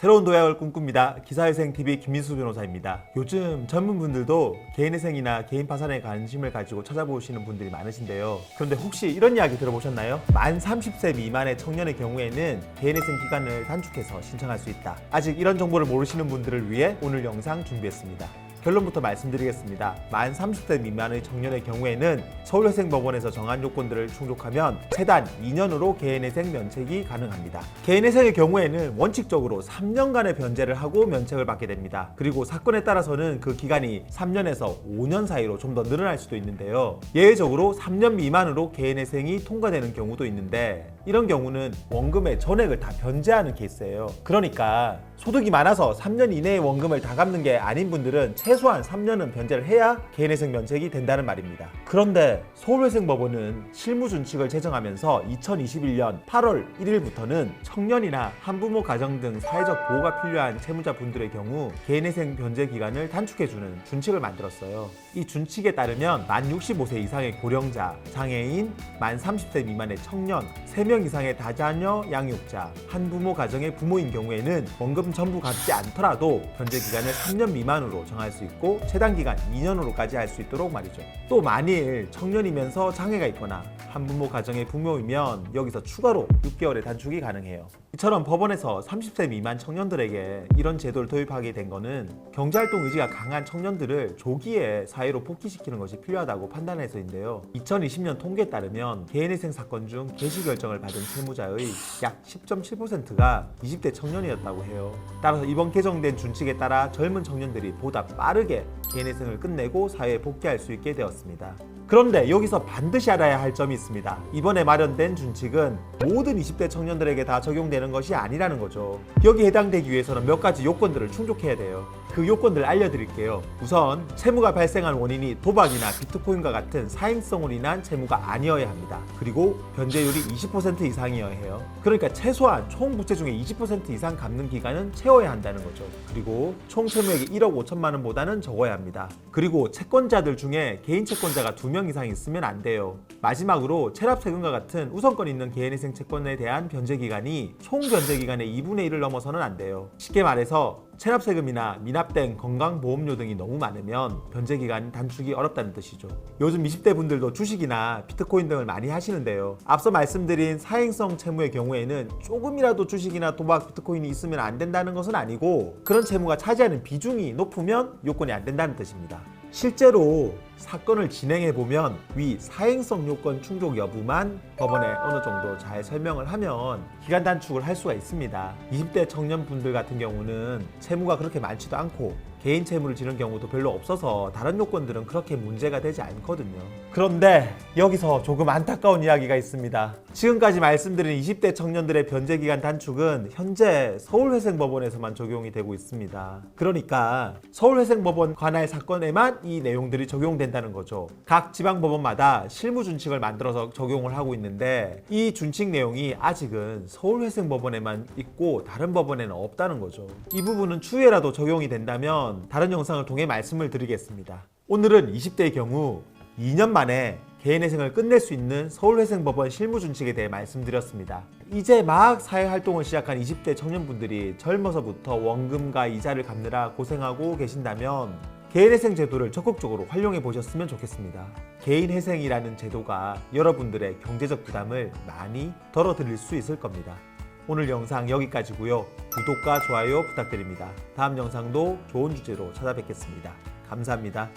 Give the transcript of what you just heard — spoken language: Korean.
새로운 도약을 꿈꿉니다. 기사회생TV 김민수 변호사입니다. 요즘 젊은 분들도 개인회생이나 개인 파산에 관심을 가지고 찾아보시는 분들이 많으신데요. 그런데 혹시 이런 이야기 들어보셨나요? 만 30세 미만의 청년의 경우에는 개인회생 기간을 단축해서 신청할 수 있다. 아직 이런 정보를 모르시는 분들을 위해 오늘 영상 준비했습니다. 결론부터 말씀드리겠습니다. 만 30세 미만의 청년의 경우에는 서울회생법원에서 정한 요건들을 충족하면 최단 2년으로 개인회생 면책이 가능합니다. 개인회생의 경우에는 원칙적으로 3년간의 변제를 하고 면책을 받게 됩니다. 그리고 사건에 따라서는 그 기간이 3년에서 5년 사이로 좀 더 늘어날 수도 있는데요. 예외적으로 3년 미만으로 개인회생이 통과되는 경우도 있는데 이런 경우는 원금의 전액을 다 변제하는 케이스예요. 그러니까 소득이 많아서 3년 이내에 원금을 다 갚는 게 아닌 분들은 최소한 3년은 변제를 해야 개인회생 면책이 된다는 말입니다. 그런데 서울회생법원은 실무준칙을 제정하면서 2021년 8월 1일부터는 청년이나 한부모 가정 등 사회적 보호가 필요한 채무자분들의 경우 개인회생 변제 기간을 단축해주는 준칙을 만들었어요. 이 준칙에 따르면 만 65세 이상의 고령자, 장애인, 만 30세 미만의 청년, 3명 이상의 다자녀 양육자, 한부모 가정의 부모인 경우에는 원금 전부 갚지 않더라도 변제 기간을 3년 미만으로 정할 수 있고 최단 기간 2년으로까지 할 수 있도록 말이죠. 또 만일 청년이면서 장애가 있거나 한부모 가정의 부모이면 여기서 추가로 6개월의 단축이 가능해요. 이처럼 법원에서 30세 미만 청년들에게 이런 제도를 도입하게 된 거는 경제활동 의지가 강한 청년들을 조기에 사회로 복귀시키는 것이 필요하다고 판단해서인데요. 2020년 통계에 따르면 개인회생 사건 중 개시 결정을 받은 채무자의 약 10.7%가 20대 청년이었다고 해요. 따라서 이번 개정된 준칙에 따라 젊은 청년들이 보다 빠르게 개인회생을 끝내고 사회에 복귀할 수 있게 되었습니다. 그런데 여기서 반드시 알아야 할 점이 있습니다. 이번에 마련된 준칙은 모든 20대 청년들에게 다 적용되는 것이 아니라는 거죠. 여기에 해당되기 위해서는 몇 가지 요건들을 충족해야 돼요. 그 요건들을 알려드릴게요. 우선 채무가 발생한 원인이 도박이나 비트코인과 같은 사행성으로 인한 채무가 아니어야 합니다. 그리고 변제율이 20% 이상이어야 해요. 그러니까 최소한 총 부채 중에 20% 이상 갚는 기간은 채워야 한다는 거죠. 그리고 총 채무액이 1억 5천만 원보다는 적어야 합니다. 그리고 채권자들 중에 개인 채권자가 2명 이상 있으면 안 돼요. 마지막으로 체납세금과 같은 우선권 있는 개인회생 채권에 대한 변제기간이 총 변제기간의 2분의 1을 넘어서는 안 돼요. 쉽게 말해서 체납세금이나 미납된 건강보험료 등이 너무 많으면 변제기간 단축이 어렵다는 뜻이죠. 요즘 20대 분들도 주식이나 비트코인 등을 많이 하시는데요. 앞서 말씀드린 사행성 채무의 경우에는 조금이라도 주식이나 도박, 비트코인이 있으면 안 된다는 것은 아니고 그런 채무가 차지하는 비중이 높으면 요건이 안 된다는 뜻입니다. 실제로 사건을 진행해보면 위 사행성 요건 충족 여부만 법원에 어느 정도 잘 설명을 하면 기간 단축을 할 수가 있습니다. 20대 청년분들 같은 경우는 채무가 그렇게 많지도 않고 개인 채무를 지는 경우도 별로 없어서 다른 요건들은 그렇게 문제가 되지 않거든요. 그런데 여기서 조금 안타까운 이야기가 있습니다. 지금까지 말씀드린 20대 청년들의 변제기간 단축은 현재 서울회생법원에서만 적용이 되고 있습니다. 그러니까 서울회생법원 관할 사건에만 이 내용들이 적용된다는 거죠. 각 지방법원마다 실무준칙을 만들어서 적용을 하고 있는데 이 준칙 내용이 아직은 서울회생법원에만 있고 다른 법원에는 없다는 거죠. 이 부분은 추후에라도 적용이 된다면 다른 영상을 통해 말씀을 드리겠습니다. 오늘은 20대의 경우 2년 만에 개인회생을 끝낼 수 있는 서울회생법원 실무준칙에 대해 말씀드렸습니다. 이제 막 사회활동을 시작한 20대 청년분들이 젊어서부터 원금과 이자를 갚느라 고생하고 계신다면 개인회생 제도를 적극적으로 활용해 보셨으면 좋겠습니다. 개인회생이라는 제도가 여러분들의 경제적 부담을 많이 덜어드릴 수 있을 겁니다. 오늘 영상 여기까지고요. 구독과 좋아요 부탁드립니다. 다음 영상도 좋은 주제로 찾아뵙겠습니다. 감사합니다.